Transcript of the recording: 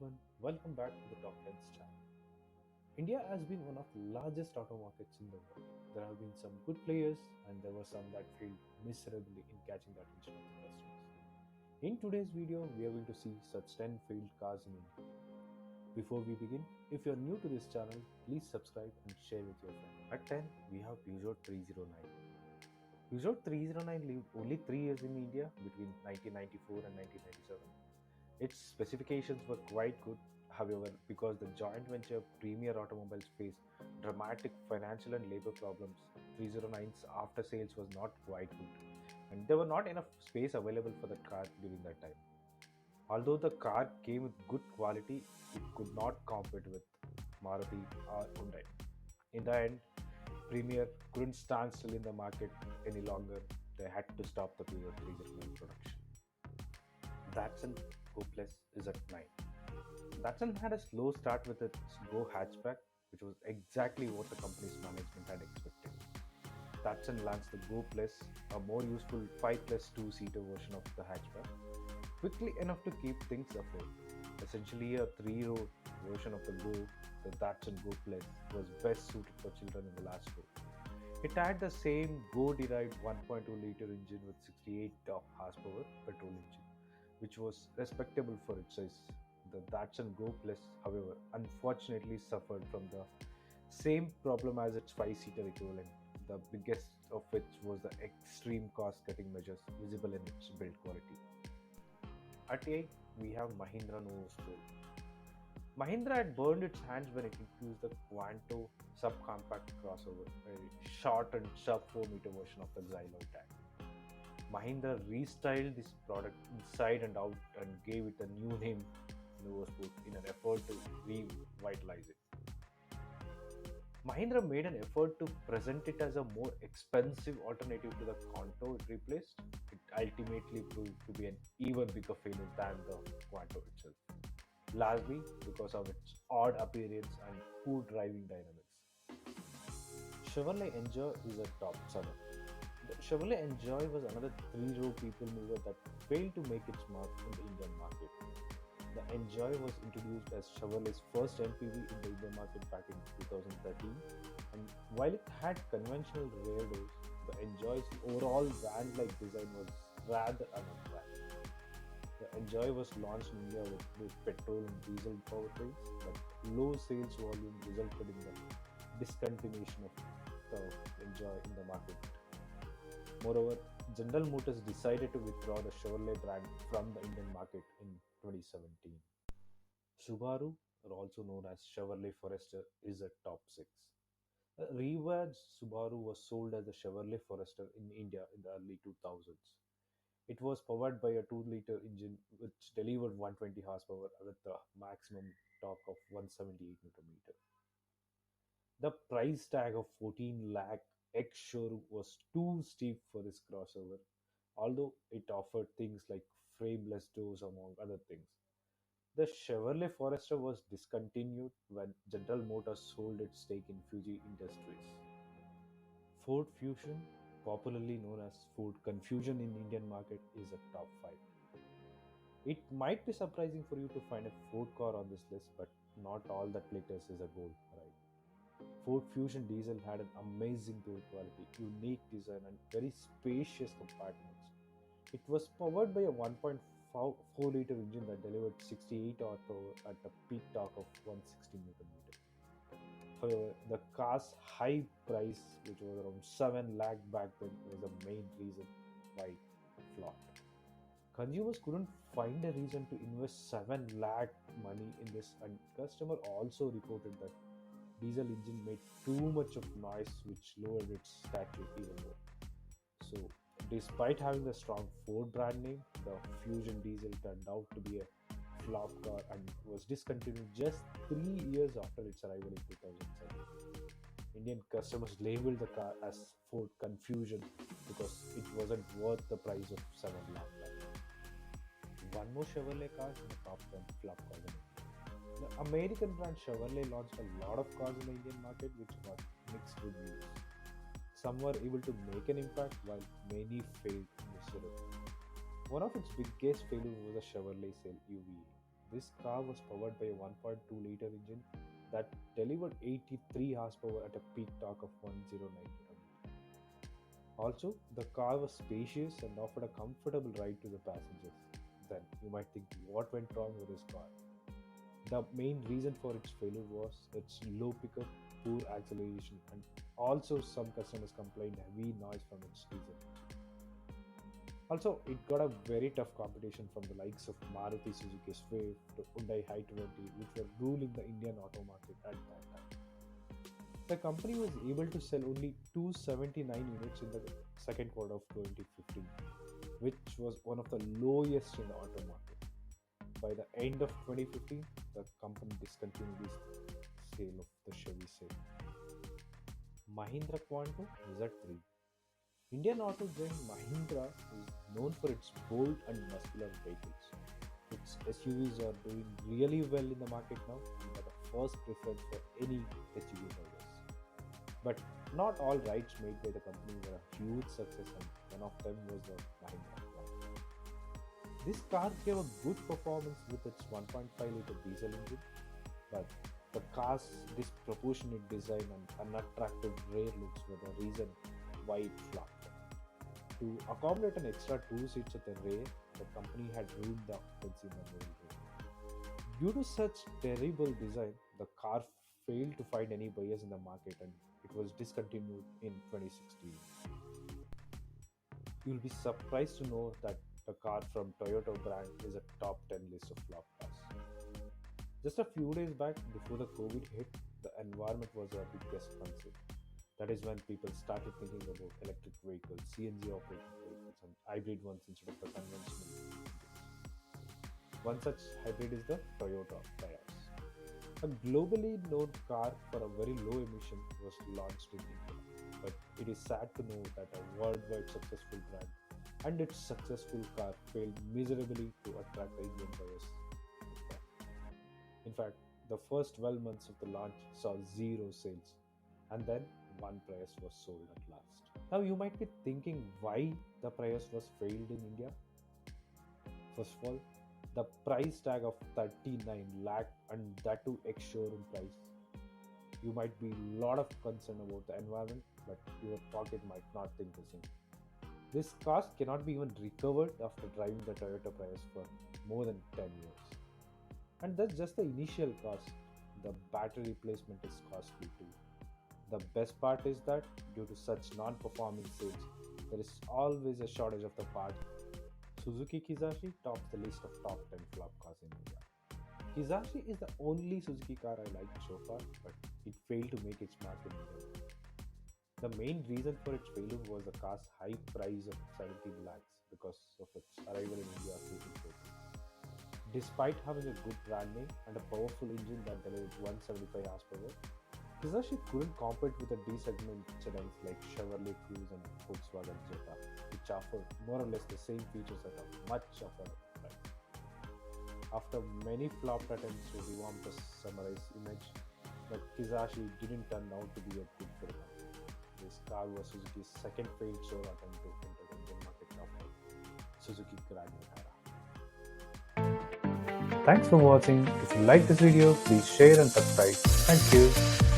everyone, welcome back to the Top 10s channel. India has been one of the largest auto markets in the world. There have been some good players and there were some that failed miserably in catching the attention of the customers. In today's video, we are going to see such 10 failed cars in India. Before we begin, if you are new to this channel, please subscribe and share with your friends. At 10, we have Peugeot 309. Peugeot 309 lived only 3 years in India between 1994 and 1997. Its specifications were quite good, however, because the joint venture Premier Automobiles faced dramatic financial and labor problems, 309's after sales was not quite good, and there were not enough space available for the car during that time. Although the car came with good quality, it could not compete with Maruti or Hyundai. In the end, Premier couldn't stand still in the market any longer. They had to stop the Peugeot 309 production. Datsun Go Plus is at 9. Datsun had a slow start with its Go hatchback, which was exactly what the company's management had expected. Datsun launched the Go Plus, a more useful 5 plus 2-seater version of the hatchback, quickly enough to keep things afloat. Essentially a 3-row version of the Go, the Datsun Go Plus was best suited for children in the last row. It had the same Go-derived 1.2-liter engine with 68 horsepower petrol engine, which was respectable for its size. The Datsun Go Plus, however, unfortunately suffered from the same problem as its 5-seater equivalent, the biggest of which was the extreme cost-cutting measures visible in its build quality. At 8, we have Mahindra Nuvosport. Mahindra had burned its hands when it introduced the Quanto subcompact crossover, a short and sub 4-meter version of the Xylo tank. Mahindra restyled this product inside and out and gave it a new name, Nuvosport, in an effort to revitalize it. Mahindra made an effort to present it as a more expensive alternative to the Quanto it replaced. It ultimately proved to be an even bigger failure than the Quanto itself, largely because of its odd appearance and poor driving dynamics. Chevrolet Enjoy is a top 7. The Chevrolet Enjoy was another 3-row people mover that failed to make its mark in the Indian market. The Enjoy was introduced as Chevrolet's first MPV in the Indian market back in 2013, and while it had conventional rear doors, the Enjoy's overall van-like design was rather unattractive. The Enjoy was launched in India with both petrol and diesel powertrains, but low sales volume resulted in the discontinuation of the Enjoy in the market. Moreover, General Motors decided to withdraw the Chevrolet brand from the Indian market in 2017. Subaru, or also known as Chevrolet Forester, is a top 6. A rebadged Subaru was sold as the Chevrolet Forester in India in the early 2000s. It was powered by a 2-liter engine which delivered 120 horsepower with a maximum torque of 178 Nm. The price tag of 14 lakh ex-showroom was too steep for this crossover, although it offered things like frameless doors among other things. The Chevrolet Forester was discontinued when General Motors sold its stake in Fuji Industries. Ford Fusion, popularly known as Ford Confusion in Indian market, is a top 5. It might be surprising for you to find a Ford car on this list, but not all that glitters is a gold, right? Ford Fusion Diesel had an amazing build quality, unique design, and very spacious compartments. It was powered by a 1.4-liter engine that delivered 68 horsepower at a peak torque of 160 Nm. However, the car's high price, which was around 7 lakh back then, was the main reason why it flopped. Consumers couldn't find a reason to invest 7 lakh money in this, and customer also reported that diesel engine made too much of noise which lowered its stature even more. So, despite having the strong Ford brand name, the Fusion Diesel turned out to be a flop car and was discontinued just 3 years after its arrival in 2007. Indian customers labeled the car as Ford Confusion because it wasn't worth the price of 7 lakh. One more Chevrolet car in the top 10 flop cars in India. The American brand Chevrolet launched a lot of cars in the Indian market which got mixed reviews. Some were able to make an impact while many failed miserably. One of its biggest failures was the Chevrolet Sail UVA. This car was powered by a 1.2-liter engine that delivered 83 horsepower at a peak torque of 109 Nm. Also, the car was spacious and offered a comfortable ride to the passengers. Then you might think, what went wrong with this car? The main reason for its failure was its low pickup, poor acceleration, and also some customers complained heavy noise from its diesel. Also, it got a very tough competition from the likes of Maruti Suzuki Swift, Hyundai i20, which were ruling the Indian auto market at that time. The company was able to sell only 279 units in the second quarter of 2015, which was one of the lowest in the auto market. By the end of 2015, the company discontinued its sale of the Chevy sale. Mahindra Quantum Z3. Indian auto giant Mahindra is known for its bold and muscular vehicles. Its SUVs are doing really well in the market now and are the first preference for any SUV holders. But not all rides made by the company were a huge success, and one of them was the Mahindra Quantum. This car gave a good performance with its 1.5-liter diesel engine, but the car's disproportionate design and unattractive rear looks were the reason why it flopped. To accommodate an extra two seats at the rear, the company had ruined the occupancy in the middle row. Due to such terrible design, the car failed to find any buyers in the market and it was discontinued in 2016. You'll be surprised to know that the car from Toyota brand is a top 10 list of flop cars. Just a few days back, before the COVID hit, the environment was our biggest concern. That is when people started thinking about electric vehicles, CNG operated vehicles, and hybrid ones instead of the conventional engines. One such hybrid is the Toyota Prius. A globally known car for a very low emission was launched in India, but it is sad to know that a worldwide successful brand and its successful car failed miserably to attract the Indian buyers. In fact, the first 12 months of the launch saw zero sales, and then one Prius was sold at last. Now you might be thinking why the Prius was failed in India. First of all, the price tag of 39 lakh and that too ex-showroom price. You might be a lot of concern about the environment, but your pocket might not think the same. This cost cannot be even recovered after driving the Toyota Prius for more than 10 years. And that's just the initial cost. The battery replacement is costly too. The best part is that due to such non-performing sales, there is always a shortage of the part. Suzuki Kizashi tops the list of top 10 flop cars in India. Kizashi is the only Suzuki car I liked so far, but it failed to make its mark in India. The main reason for its failure was the car's high price of 17 lakhs because of its arrival in India 2014. Despite having a good brand name and a powerful engine that delivered 175 horsepower, Kizashi couldn't compete with the D-segment sedans like Chevrolet Cruze and Volkswagen Jetta, which offered more or less the same features at a much affordable price. After many flopped attempts to revamp the summarized image, the Kizashi didn't turn out to be a good for the company. This car was Suzuki's second failed solo attempt to enter the Indian market after Suzuki Grand Vitara. Thanks for watching. If you like this video, please share and subscribe. Thank you.